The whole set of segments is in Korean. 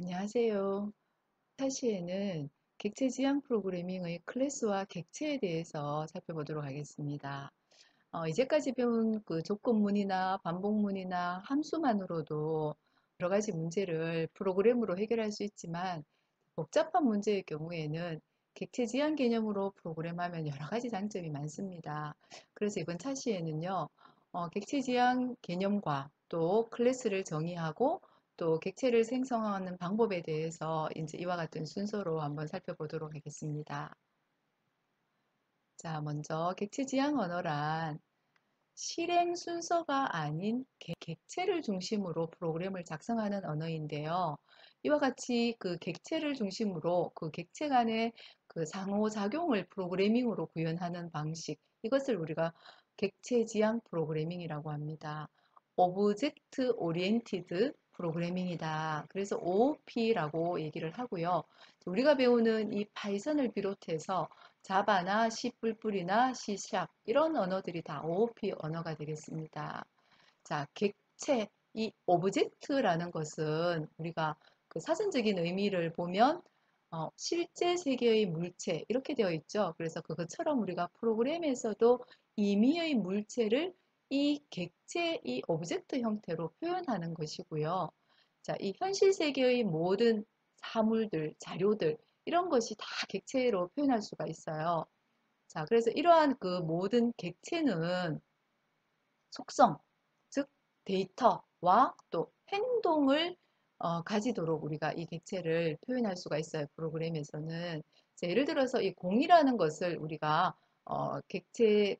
안녕하세요. 타시에는 객체 지향 프로그래밍의 클래스와 객체에 대해서 살펴보도록 하겠습니다. 이제까지 배운 그 조건문이나 반복문이나 함수만으로도 여러 가지 문제를 프로그램으로 해결할 수 있지만 복잡한 문제의 경우에는 객체 지향 개념으로 프로그램하면 여러 가지 장점이 많습니다. 그래서 이번 차시에는요, 객체 지향 개념과 또 클래스를 정의하고 또 객체를 생성하는 방법에 대해서 이제 이와 같은 순서로 한번 살펴보도록 하겠습니다. 자, 먼저 객체 지향 언어란 실행 순서가 아닌 객체를 중심으로 프로그램을 작성하는 언어인데요. 이와 같이 그 객체를 중심으로 그 객체 간의 그 상호작용을 프로그래밍으로 구현하는 방식, 이것을 우리가 객체 지향 프로그래밍이라고 합니다. 오브젝트 오리엔티드 프로그래밍이다. 그래서 OOP라고 얘기를 하고요. 우리가 배우는 이 파이썬을 비롯해서 자바나 C++이나 C# 이런 언어들이 다 OOP 언어가 되겠습니다. 자, 객체, 이 오브젝트라는 것은 우리가 그 사전적인 의미를 보면 실제 세계의 물체 이렇게 되어 있죠. 그래서 그것처럼 우리가 프로그램에서도 임의의 물체를 이 객체, 이 오브젝트 형태로 표현하는 것이고요. 자, 이 현실 세계의 모든 사물들, 자료들 이런 것이 다 객체로 표현할 수가 있어요. 자, 그래서 이러한 그 모든 객체는 속성, 즉 데이터와 또 행동을 가지도록 우리가 이 객체를 표현할 수가 있어요. 프로그램에서는. 자, 예를 들어서 이 공이라는 것을 우리가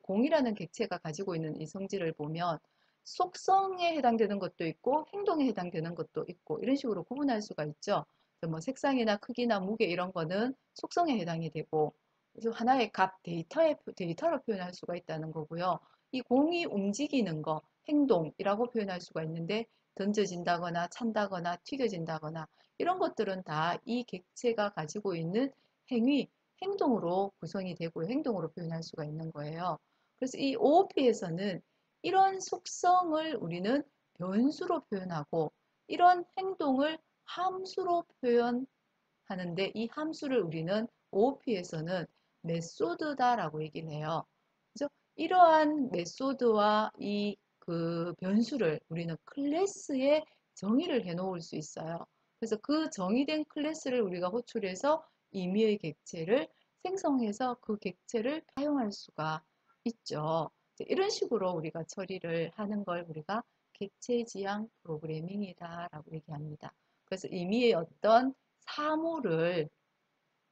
공이라는 객체가 가지고 있는 이 성질을 보면 속성에 해당되는 것도 있고 행동에 해당되는 것도 있고 이런 식으로 구분할 수가 있죠. 뭐 색상이나 크기나 무게 이런 거는 속성에 해당이 되고 그래서 하나의 값 데이터로 표현할 수가 있다는 거고요. 이 공이 움직이는 거, 행동이라고 표현할 수가 있는데 던져진다거나 찬다거나 튀겨진다거나 이런 것들은 다 이 객체가 가지고 있는 행위, 행동으로 구성이 되고 행동으로 표현할 수가 있는 거예요. 그래서 이 OOP에서는 이런 속성을 우리는 변수로 표현하고 이런 행동을 함수로 표현하는데 이 함수를 우리는 OOP에서는 메소드다라고 얘기를 해요. 그죠? 이러한 메소드와 이 그 변수를 우리는 클래스에 정의를 해 놓을 수 있어요. 그래서 그 정의된 클래스를 우리가 호출해서 임의의 객체를 생성해서 그 객체를 사용할 수가 있죠. 이런 식으로 우리가 처리를 하는 걸 우리가 객체 지향 프로그래밍이다라고 얘기합니다. 그래서 임의의 어떤 사물을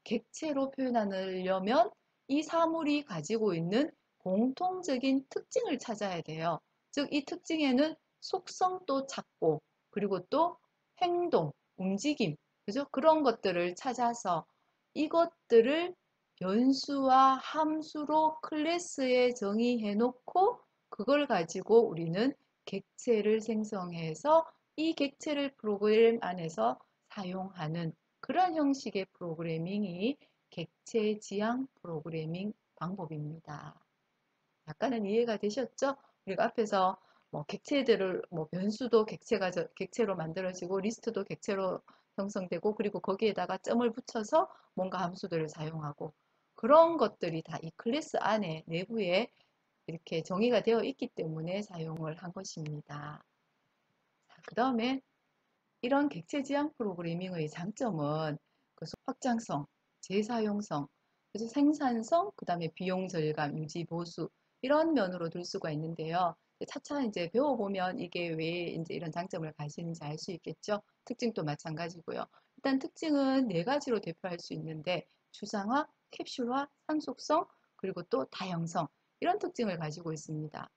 객체로 표현하려면 이 사물이 가지고 있는 공통적인 특징을 찾아야 돼요. 즉, 이 특징에는 속성도 찾고, 그리고 또 행동, 움직임, 그죠? 그런 것들을 찾아서 이것들을 변수와 함수로 클래스에 정의해 놓고, 그걸 가지고 우리는 객체를 생성해서 이 객체를 프로그램 안에서 사용하는 그런 형식의 프로그래밍이 객체 지향 프로그래밍 방법입니다. 약간은 이해가 되셨죠? 우리가 앞에서 뭐 객체들을 뭐 변수도 객체로 만들어지고 리스트도 객체로 형성되고 그리고 거기에다가 점을 붙여서 뭔가 함수들을 사용하고 그런 것들이 다 이 클래스 안에 내부에 이렇게 정의가 되어 있기 때문에 사용을 한 것입니다. 그 다음에 이런 객체 지향 프로그래밍의 장점은 그 확장성, 재사용성, 그래서 생산성, 그 다음에 비용 절감, 유지 보수 이런 면으로 둘 수가 있는데요. 차차 이제 배워보면 이게 왜 이제 이런 장점을 가지는지 알 수 있겠죠. 특징도 마찬가지고요. 일단 특징은 네 가지로 대표할 수 있는데 주상화, 캡슐화, 산속성, 그리고 또 다형성 이런 특징을 가지고 있습니다.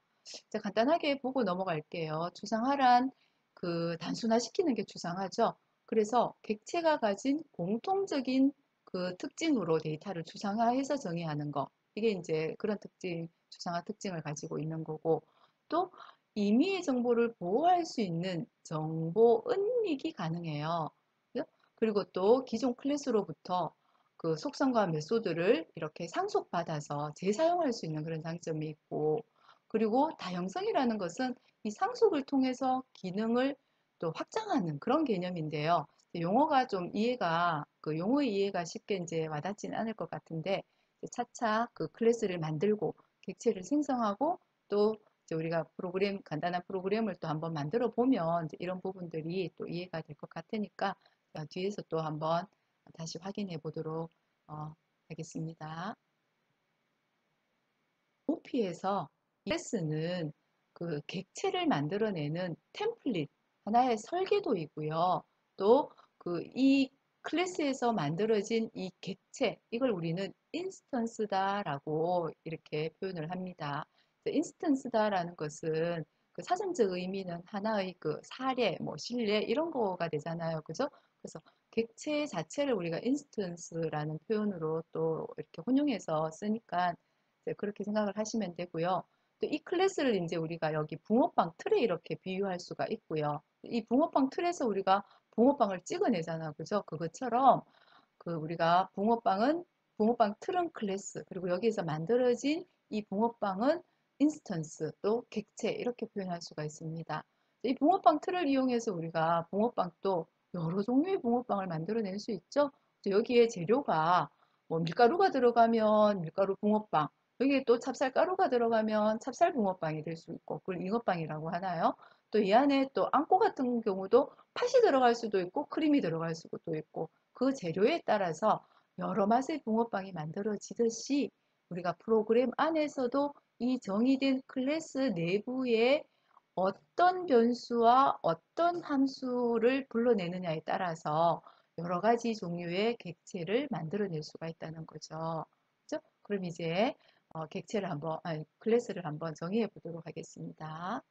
자, 간단하게 보고 넘어갈게요. 주상화란 그 단순화시키는 게 주상화죠. 그래서 객체가 가진 공통적인 그 특징으로 데이터를 추상화해서 정의하는 거. 이게 이제 그런 특징, 추상화 특징을 가지고 있는 거고, 또 임의의 정보를 보호할 수 있는 정보 은닉이 가능해요. 그죠? 그리고 또 기존 클래스로부터 그 속성과 메소드를 이렇게 상속받아서 재사용할 수 있는 그런 장점이 있고, 그리고 다형성이라는 것은 이 상속을 통해서 기능을 또 확장하는 그런 개념인데요. 용어가 좀 이해가, 그 용어의 이해가 쉽게 이제 와닿지는 않을 것 같은데, 차차 그 클래스를 만들고, 객체를 생성하고, 또 이제 우리가 간단한 프로그램을 또 한번 만들어 보면 이제 이런 부분들이 또 이해가 될 것 같으니까, 뒤에서 또 한번 다시 확인해 보도록 하겠습니다. OP에서 클래스는 그 객체를 만들어내는 템플릿, 하나의 설계도이고요. 또 그 이 클래스에서 만들어진 이 객체, 이걸 우리는 인스턴스다라고 이렇게 표현을 합니다. 인스턴스다라는 것은 그 사전적 의미는 하나의 그 사례, 뭐 신뢰 이런 거가 되잖아요. 그죠? 그래서 객체 자체를 우리가 인스턴스라는 표현으로 또 이렇게 혼용해서 쓰니까 그렇게 생각을 하시면 되고요. 또 이 클래스를 이제 우리가 여기 붕어빵 틀에 이렇게 비유할 수가 있고요. 이 붕어빵 틀에서 우리가 붕어빵을 찍어내잖아. 그죠? 그것처럼 그 우리가 붕어빵 틀은 클래스, 그리고 여기에서 만들어진 이 붕어빵은 인스턴스, 또 객체 이렇게 표현할 수가 있습니다. 이 붕어빵 틀을 이용해서 우리가 붕어빵도 여러 종류의 붕어빵을 만들어낼 수 있죠. 여기에 재료가 뭐 밀가루가 들어가면 밀가루 붕어빵, 여기에 또 찹쌀가루가 들어가면 찹쌀 붕어빵이 될 수 있고, 그걸 잉어빵이라고 하나요? 또 이 안에 또 앙꼬 같은 경우도 팥이 들어갈 수도 있고 크림이 들어갈 수도 있고, 그 재료에 따라서 여러 맛의 붕어빵이 만들어지듯이 우리가 프로그램 안에서도 이 정의된 클래스 내부에 어떤 변수와 어떤 함수를 불러내느냐에 따라서 여러 가지 종류의 객체를 만들어낼 수가 있다는 거죠. 그죠? 그럼 이제 클래스를 한번 정의해 보도록 하겠습니다.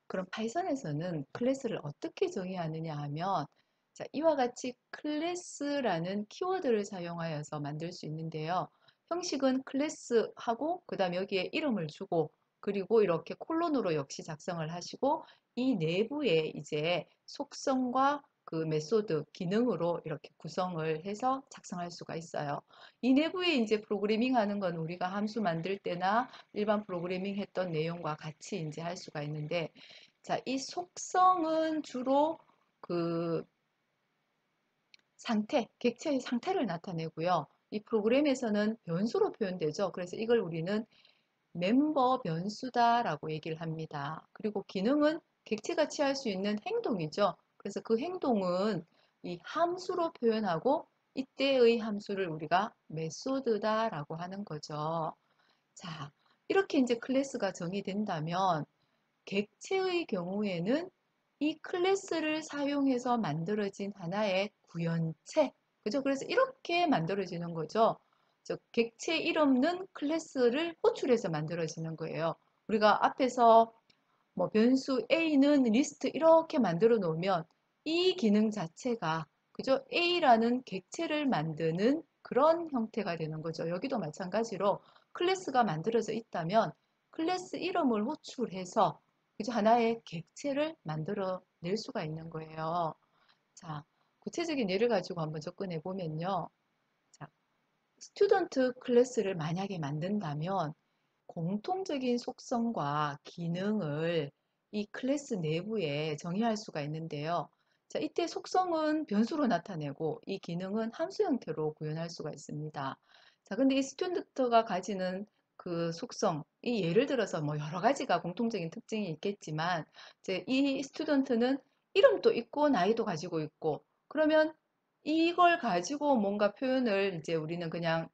그럼 파이썬에서는 클래스를 어떻게 정의하느냐 하면, 자, 이와 같이 클래스라는 키워드를 사용하여서 만들 수 있는데요. 형식은 클래스하고 그 다음에 여기에 이름을 주고, 그리고 이렇게 콜론으로 역시 작성을 하시고, 이 내부에 이제 속성과 그 메소드, 기능으로 이렇게 구성을 해서 작성할 수가 있어요. 이 내부에 이제 프로그래밍 하는 건 우리가 함수 만들 때나 일반 프로그래밍 했던 내용과 같이 이제 할 수가 있는데, 자, 이 속성은 주로 그 객체의 상태를 나타내고요. 이 프로그램에서는 변수로 표현되죠. 그래서 이걸 우리는 멤버 변수다라고 얘기를 합니다. 그리고 기능은 객체가 취할 수 있는 행동이죠. 그래서 그 행동은 이 함수로 표현하고, 이때의 함수를 우리가 메소드다라고 하는 거죠. 자, 이렇게 이제 클래스가 정의된다면 객체의 경우에는 이 클래스를 사용해서 만들어진 하나의 구현체, 그죠? 그래서 이렇게 만들어지는 거죠. 즉, 객체 이름은 클래스를 호출해서 만들어지는 거예요. 우리가 앞에서 뭐 변수 A는 리스트 이렇게 만들어 놓으면 이 기능 자체가, 그죠? A라는 객체를 만드는 그런 형태가 되는 거죠. 여기도 마찬가지로 클래스가 만들어져 있다면 클래스 이름을 호출해서, 그죠? 하나의 객체를 만들어 낼 수가 있는 거예요. 자, 구체적인 예를 가지고 한번 접근해 보면요. 자, 스튜던트 클래스를 만약에 만든다면 공통적인 속성과 기능을 이 클래스 내부에 정의할 수가 있는데요. 자, 이때 속성은 변수로 나타내고 이 기능은 함수 형태로 구현할 수가 있습니다. 자, 근데 이 스튜던트가 가지는 그 속성, 이 예를 들어서 뭐 여러 가지가 공통적인 특징이 있겠지만, 이제 이 스튜던트는 이름도 있고 나이도 가지고 있고, 그러면 이걸 가지고 뭔가 표현을 이제 우리는 그냥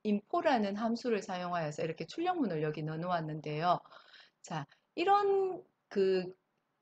info라는 함수를 사용하여서 이렇게 출력문을 여기 넣어 놓았는데요. 자, 이런 그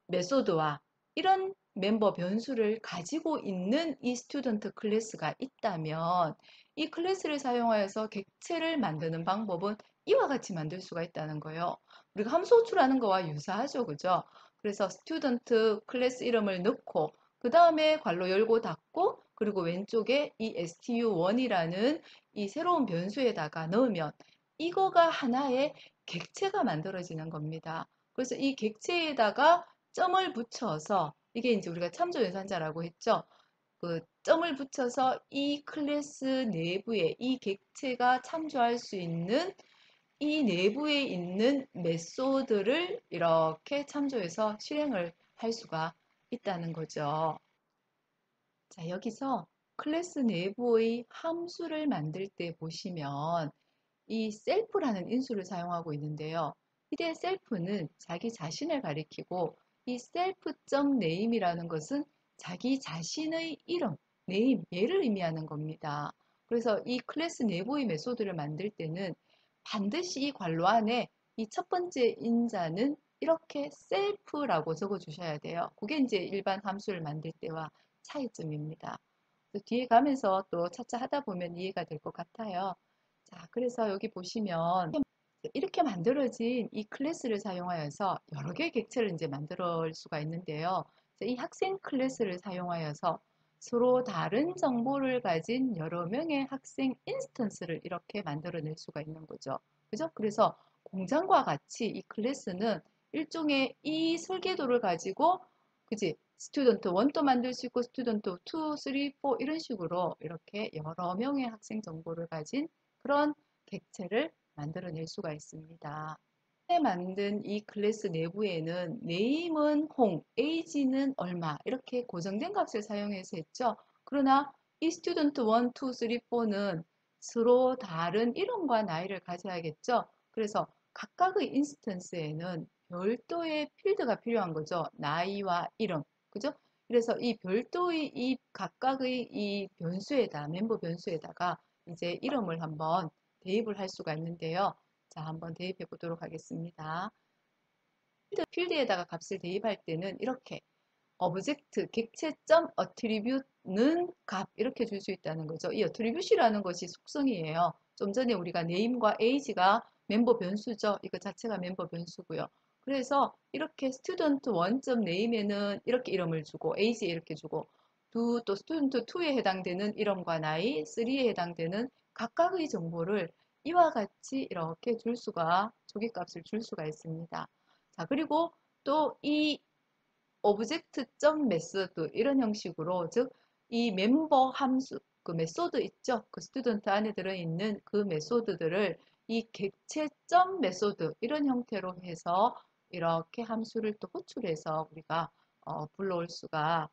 메소드와 이런 멤버 변수를 가지고 있는 이 스튜던트 클래스가 있다면 이 클래스를 사용하여서 객체를 만드는 방법은 이와 같이 만들 수가 있다는 거예요. 우리가 함수 호출하는 거와 유사하죠. 그죠? 그래서 스튜던트 클래스 이름을 넣고 그 다음에 괄호 열고 닫고, 그리고 왼쪽에 이 stu1이라는 이 새로운 변수에다가 넣으면 이거가 하나의 객체가 만들어지는 겁니다. 그래서 이 객체에다가 점을 붙여서, 이게 이제 우리가 참조 연산자라고 했죠. 그 점을 붙여서 이 클래스 내부에 이 객체가 참조할 수 있는 이 내부에 있는 메소드를 이렇게 참조해서 실행을 할 수가 있다는 거죠. 자, 여기서 클래스 내부의 함수를 만들 때 보시면 이 셀프라는 인수를 사용하고 있는데요. 이때 셀프는 자기 자신을 가리키고 이 self.name이라는 것은 자기 자신의 이름, 네임, 얘를 의미하는 겁니다. 그래서 이 클래스 내부의 메소드를 만들 때는 반드시 이 괄호 안에 이 첫 번째 인자는 이렇게 self라고 적어 주셔야 돼요. 그게 이제 일반 함수를 만들 때와 차이점입니다. 뒤에 가면서 또 차차 하다 보면 이해가 될 것 같아요. 자, 그래서 여기 보시면 이렇게 만들어진 이 클래스를 사용하여서 여러 개의 객체를 이제 만들 수가 있는데요. 이 학생 클래스를 사용하여서 서로 다른 정보를 가진 여러 명의 학생 인스턴스를 이렇게 만들어낼 수가 있는 거죠. 그죠? 그래서 공장과 같이 이 클래스는 일종의 이 설계도를 가지고 그지? 스튜던트 1도 만들 수 있고 스튜던트 2, 3, 4 이런 식으로 이렇게 여러 명의 학생 정보를 가진 그런 객체를 만들어낼 수가 있습니다. 만든 이 클래스 내부에는 name은 홍, age는 얼마 이렇게 고정된 값을 사용해서 했죠. 그러나 이 student 1, 2, 3, 4는 서로 다른 이름과 나이를 가져야겠죠. 그래서 각각의 인스턴스에는 별도의 필드가 필요한 거죠. 나이와 이름. 그죠? 그래서 이 별도의 이 각각의 이 변수에다, 멤버 변수에다가 이제 이름을 한번 대입을 할 수가 있는데요. 자, 한번 대입해 보도록 하겠습니다. 필드에다가 값을 대입할 때는 이렇게 object 객체점 attribute는 값 이렇게 줄 수 있다는 거죠. 이 attribute이라는 것이 속성이에요. 좀 전에 우리가 name과 age가 멤버 변수죠. 이거 자체가 멤버 변수고요. 그래서 이렇게 student 1.name에는 이렇게 이름을 주고 age에 이렇게 주고 또 student 2에 해당되는 이름과 나이, 3에 해당되는 각각의 정보를 이와 같이 이렇게 줄 수가 조기값을 줄 수가 있습니다. 자, 그리고 또이 오브젝트.점 메소드 이런 형식으로 즉 이 멤버 함수 그 메소드 있죠 그 스튜던트 안에 들어있는 그 메소드들을 이 객체.점 메소드 이런 형태로 해서 이렇게 함수를 또 호출해서 우리가 불러올 수가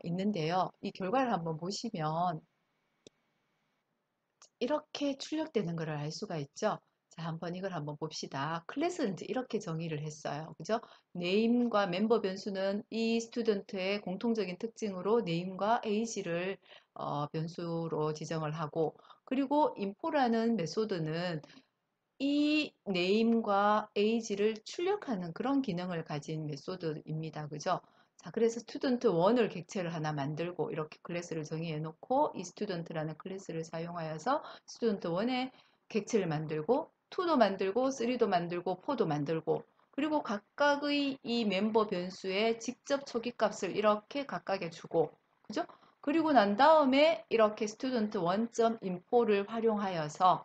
있는데요. 이 결과를 한번 보시면 이렇게 출력되는 것을 알 수가 있죠. 자, 한번 이걸 한번 봅시다. 클래스는 이제 이렇게 정의를 했어요. 그죠? 네임과 멤버 변수는 이 스튜던트의 공통적인 특징으로 네임과 age를 변수로 지정을 하고 그리고 info라는 메소드는 이 네임과 age를 출력하는 그런 기능을 가진 메소드입니다. 그죠? 자, 그래서 스튜던트 1을 객체를 하나 만들고 이렇게 클래스를 정의해 놓고 이 스튜던트라는 클래스를 사용하여서 스튜던트 1의 객체를 만들고 2도 만들고 3도 만들고 4도 만들고 그리고 각각의 이 멤버 변수에 직접 초기값을 이렇게 각각에 주고 그죠? 그리고 난 다음에 이렇게 스튜던트 1.info를 활용하여서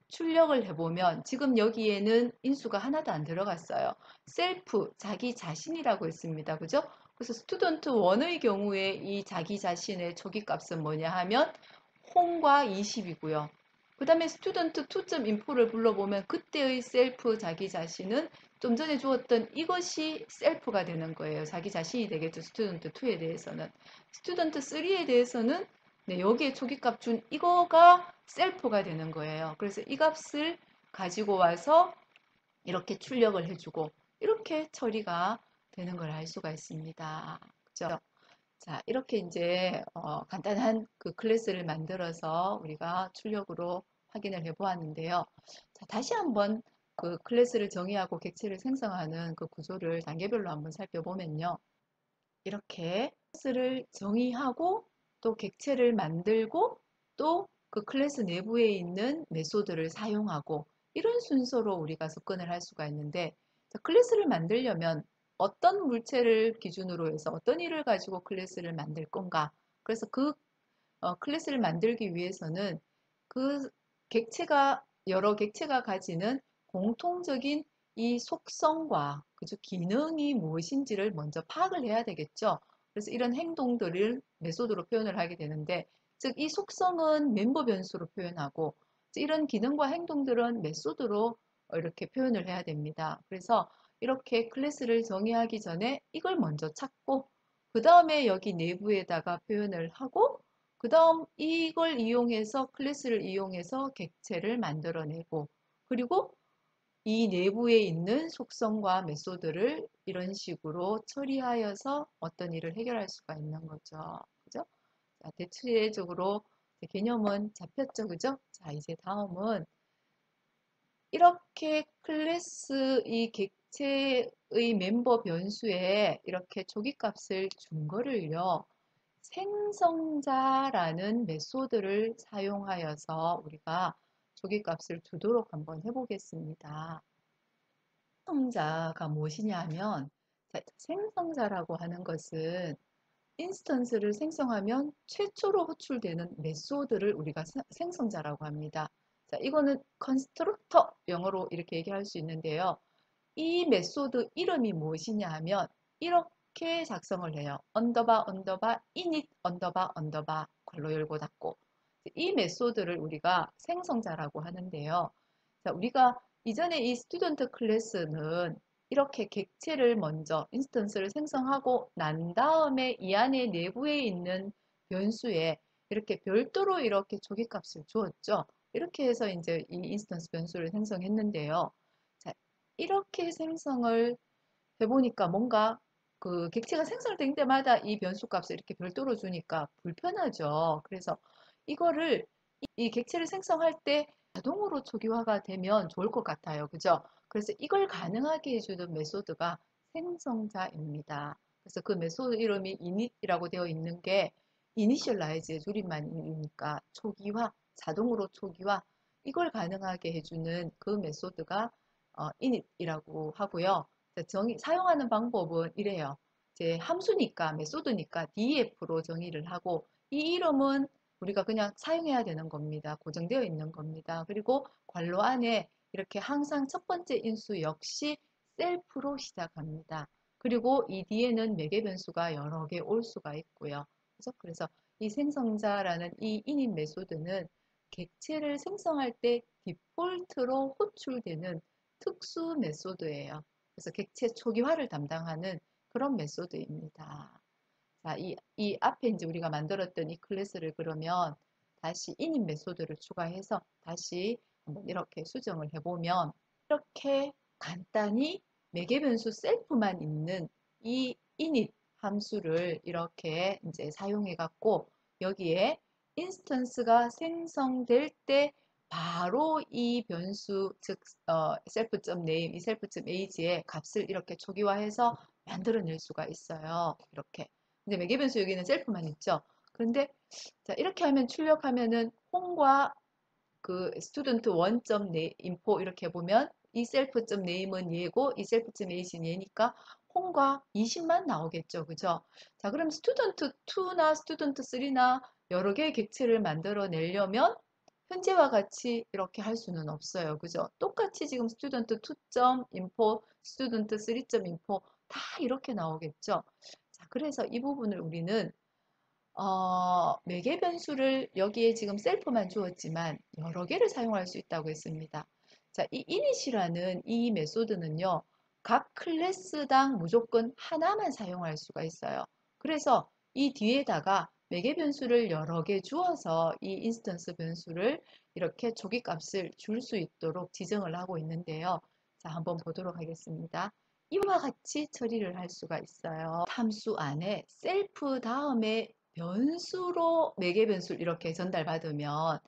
출력을 해보면 지금 여기에는 인수가 하나도 안 들어갔어요. 셀프, 자기 자신이라고 했습니다. 그죠? 그래서 스튜던트 1의 경우에 이 자기 자신의 초기값은 뭐냐 하면 홈과 20이고요. 그 다음에 스튜던트 2.info를 불러보면 그때의 셀프 자기 자신은 좀 전에 주었던 이것이 셀프가 되는 거예요. 자기 자신이 되겠죠. 스튜던트 2에 대해서는. 스튜던트 3에 대해서는 네, 여기에 초기값 준 이거가 셀프가 되는 거예요. 그래서 이 값을 가지고 와서 이렇게 출력을 해주고 이렇게 처리가 되는 걸 알 수가 있습니다. 그죠? 자, 이렇게 이제 간단한 그 클래스를 만들어서 우리가 출력으로 확인을 해 보았는데요. 자, 다시 한번 그 클래스를 정의하고 객체를 생성하는 그 구조를 단계별로 한번 살펴보면요. 이렇게 클래스를 정의하고 또 객체를 만들고 또 그 클래스 내부에 있는 메소드를 사용하고 이런 순서로 우리가 접근을 할 수가 있는데 클래스를 만들려면 어떤 물체를 기준으로 해서 어떤 일을 가지고 클래스를 만들 건가 그래서 그 클래스를 만들기 위해서는 그 객체가 여러 객체가 가지는 공통적인 이 속성과 그죠? 기능이 무엇인지를 먼저 파악을 해야 되겠죠. 그래서 이런 행동들을 메소드로 표현을 하게 되는데 즉 이 속성은 멤버 변수로 표현하고 이런 기능과 행동들은 메소드로 이렇게 표현을 해야 됩니다. 그래서 이렇게 클래스를 정의하기 전에 이걸 먼저 찾고 그 다음에 여기 내부에다가 표현을 하고 그 다음 이걸 이용해서 클래스를 이용해서 객체를 만들어내고 그리고 이 내부에 있는 속성과 메소드를 이런 식으로 처리하여서 어떤 일을 해결할 수가 있는 거죠. 그죠? 자, 대체적으로 개념은 잡혔죠. 그죠? 자, 이제 다음은 이렇게 클래스 이 객체의 멤버 변수에 이렇게 조기값을 준 거를요. 생성자라는 메소드를 사용하여서 우리가 조기값을 주도록 한번 해보겠습니다. 생성자가 무엇이냐 하면 생성자라고 하는 것은 인스턴스를 생성하면 최초로 호출되는 메소드를 우리가 생성자라고 합니다. 자, 이거는 컨스트럭터 영어로 이렇게 얘기할 수 있는데요. 이 메소드 이름이 무엇이냐 하면 이렇게 작성을 해요. 언더바 언더바 init 언더바 언더바 괄호 열고 닫고 이 메소드를 우리가 생성자라고 하는데요. 자, 우리가 이전에 이 스튜던트 클래스는 이렇게 객체를 먼저 인스턴스를 생성하고 난 다음에 이 안에 내부에 있는 변수에 이렇게 별도로 이렇게 조기값을 주었죠. 이렇게 해서 이제 이 인스턴스 변수를 생성했는데요. 자, 이렇게 생성을 해보니까 뭔가 그 객체가 생성될 때마다 이 변수 값을 이렇게 별도로 주니까 불편하죠. 그래서 이거를 이 객체를 생성할 때 자동으로 초기화가 되면 좋을 것 같아요. 그죠? 그래서 이걸 가능하게 해주는 메소드가 생성자입니다. 그래서 그 메소드 이름이 init이라고 되어 있는 게 initialize의 줄임말이니까 초기화, 자동으로 초기화 이걸 가능하게 해주는 그 메소드가 init이라고 하고요. 사용하는 방법은 이래요. 이제 함수니까 메소드니까 def로 정의를 하고 이 이름은 우리가 그냥 사용해야 되는 겁니다. 고정되어 있는 겁니다. 그리고 괄호 안에 이렇게 항상 첫 번째 인수 역시 셀프로 시작합니다. 그리고 이 뒤에는 매개 변수가 여러 개 올 수가 있고요. 그래서 이 생성자라는 이 init 메소드는 객체를 생성할 때 디폴트로 호출되는 특수 메소드예요. 그래서 객체 초기화를 담당하는 그런 메소드입니다. 자, 이 앞에 이제 우리가 만들었던 이 클래스를 그러면 다시 init 메소드를 추가해서 다시 한번 이렇게 수정을 해보면 이렇게 간단히 매개 변수 셀프만 있는 이 init 함수를 이렇게 이제 사용해 갖고 여기에 인스턴스가 생성될 때 바로 이 변수 즉 self.name 이 self.age의 값을 이렇게 초기화해서 만들어낼 수가 있어요. 이렇게. 근데 매개 변수 여기는 셀프만 있죠. 그런데 자, 이렇게 하면 출력하면은 홈과 그 student 1.info 이렇게 보면 이 self.name은 얘고 이 self.age는 얘니까 홈과 20만 나오겠죠. 그죠? 자, 그럼 student 2나 student 3나 여러 개의 객체를 만들어 내려면 현재와 같이 이렇게 할 수는 없어요. 그죠? 똑같이 지금 student 2.info, student 3.info 다 이렇게 나오겠죠. 자, 그래서 이 부분을 우리는 매개 변수를 여기에 지금 셀프만 주었지만 여러 개를 사용할 수 있다고 했습니다. 자, 이 init이라는 이 메소드는요. 각 클래스당 무조건 하나만 사용할 수가 있어요. 그래서 이 뒤에다가 매개 변수를 여러 개 주어서 이 인스턴스 변수를 이렇게 조기값을 줄 수 있도록 지정을 하고 있는데요. 자, 한번 보도록 하겠습니다. 이와 같이 처리를 할 수가 있어요. 함수 안에 셀프 다음에 변수로 매개 변수를 이렇게 전달받으면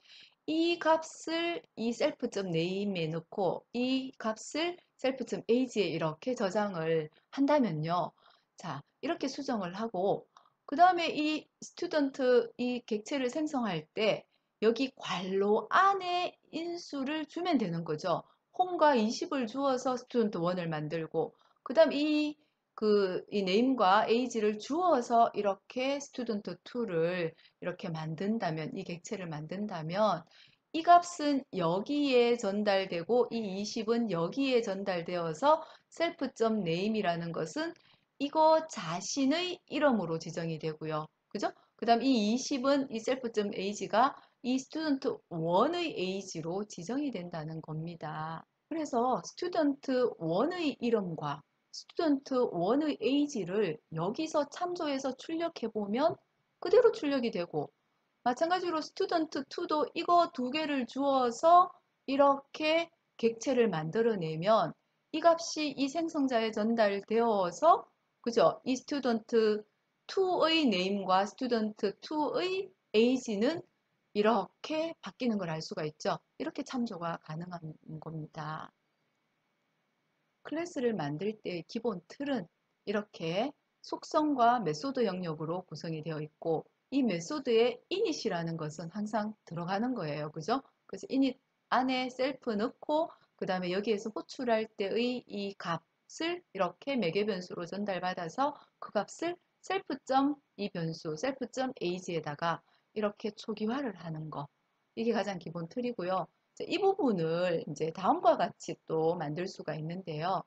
이 값을 이 self.name에 넣고 이 값을 self.age에 이렇게 저장을 한다면요. 자, 이렇게 수정을 하고 그 다음에 이 스튜던트 이 객체를 생성할 때 여기 괄호 안에 인수를 주면 되는 거죠. 홈과 20을 주어서 스튜던트 1을 만들고 그 다음 이 name과 age를 주어서 이렇게 student 2를 이렇게 만든다면, 이 객체를 만든다면, 이 값은 여기에 전달되고, 이 20은 여기에 전달되어서 self.name이라는 것은 이거 자신의 이름으로 지정이 되고요. 그죠? 그 다음 이 20은 이 self.age가 이 student 1의 age로 지정이 된다는 겁니다. 그래서 student 1의 이름과 스튜던트 1의 age를 여기서 참조해서 출력해 보면 그대로 출력이 되고, 마찬가지로 스튜던트 2도 이거 두 개를 주어서 이렇게 객체를 만들어내면 이 값이 이 생성자에 전달되어서, 그죠? 이 스튜던트 2의 네임과 스튜던트 2의 age는 이렇게 바뀌는 걸 알 수가 있죠. 이렇게 참조가 가능한 겁니다. 클래스를 만들 때 기본 틀은 이렇게 속성과 메소드 영역으로 구성이 되어 있고, 이 메소드에 init이라는 것은 항상 들어가는 거예요. 그죠? 그래서 init 안에 셀프 넣고, 그 다음에 여기에서 호출할 때의 이 값을 이렇게 매개 변수로 전달받아서 그 값을 셀프.점 이 변수, 셀프.age에다가 이렇게 초기화를 하는 거. 이게 가장 기본 틀이고요. 이 부분을 이제 다음과 같이 또 만들 수가 있는데요.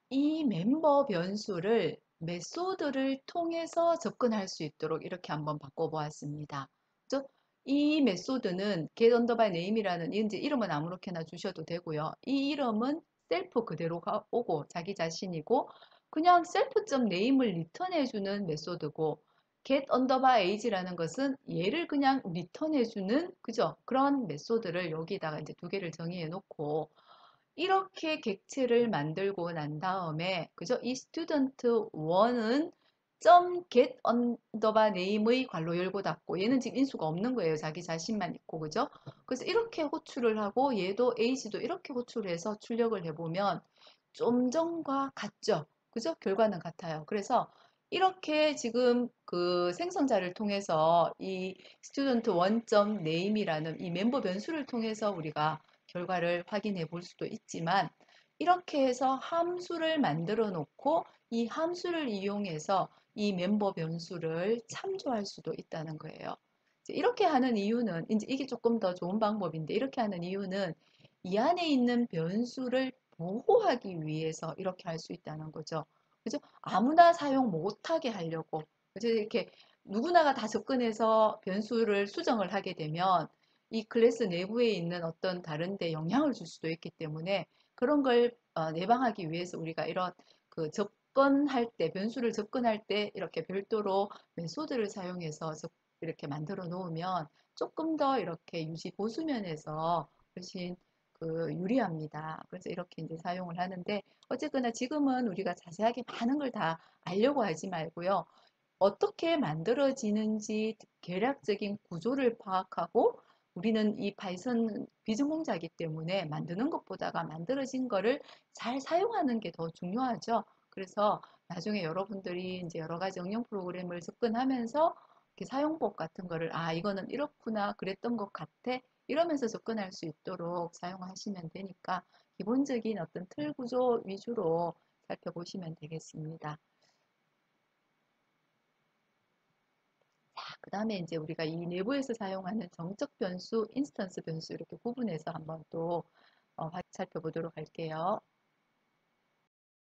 이 멤버 변수를 메소드를 통해서 접근할 수 있도록 이렇게 한번 바꿔보았습니다. 그죠? 이 메소드는 get underbar name이라는 이제 이름은 아무렇게나 주셔도 되고요. 이 이름은 셀프 그대로 오고 자기 자신이고, 그냥 self.name을 리턴해주는 메소드고, get underbar age라는 것은 얘를 그냥 리턴해주는, 그죠? 그런 메소드를 여기다가 이제 두 개를 정의해 놓고, 이렇게 객체를 만들고 난 다음에, 그죠? 이 스튜던트 1은 get underbar name의 괄호 열고 닫고, 얘는 지금 인수가 없는 거예요. 자기 자신만 있고, 그죠? 그래서 이렇게 호출을 하고, 얘도 age도 이렇게 호출해서 출력을 해보면 좀 전과 같죠? 그죠? 결과는 같아요. 그래서 이렇게 지금 그 생성자를 통해서 이 student 1.name이라는 이 멤버 변수를 통해서 우리가 결과를 확인해 볼 수도 있지만, 이렇게 해서 함수를 만들어 놓고 이 함수를 이용해서 이 멤버 변수를 참조할 수도 있다는 거예요. 이렇게 하는 이유는, 이제 이게 조금 더 좋은 방법인데, 이렇게 하는 이유는 이 안에 있는 변수를 보호하기 위해서 이렇게 할 수 있다는 거죠. 그죠? 아무나 사용 못하게 하려고. 그죠? 이렇게 누구나가 다 접근해서 변수를 수정을 하게 되면 이 클래스 내부에 있는 어떤 다른 데 영향을 줄 수도 있기 때문에, 그런 걸 예방하기 위해서 우리가 이런 그 접근할 때, 변수를 접근할 때 이렇게 별도로 메소드를 사용해서 이렇게 만들어 놓으면 조금 더 이렇게 유지 보수 면에서 훨씬 그 유리합니다. 그래서 이렇게 이제 사용을 하는데, 어쨌거나 지금은 우리가 자세하게 많은 걸 다 알려고 하지 말고요. 어떻게 만들어지는지 계략적인 구조를 파악하고, 우리는 이 파이썬 비전공자이기 때문에 만드는 것보다가 만들어진 거를 잘 사용하는 게 더 중요하죠. 그래서 나중에 여러분들이 이제 여러 가지 응용 프로그램을 접근하면서 이렇게 사용법 같은 거를, 아, 이거는 이렇구나, 그랬던 것 같아, 이러면서 접근할 수 있도록 사용하시면 되니까 기본적인 어떤 틀 구조 위주로 살펴보시면 되겠습니다. 그 다음에 이제 우리가 이 내부에서 사용하는 정적 변수, 인스턴스 변수 이렇게 구분해서 한번 또 살펴보도록 할게요.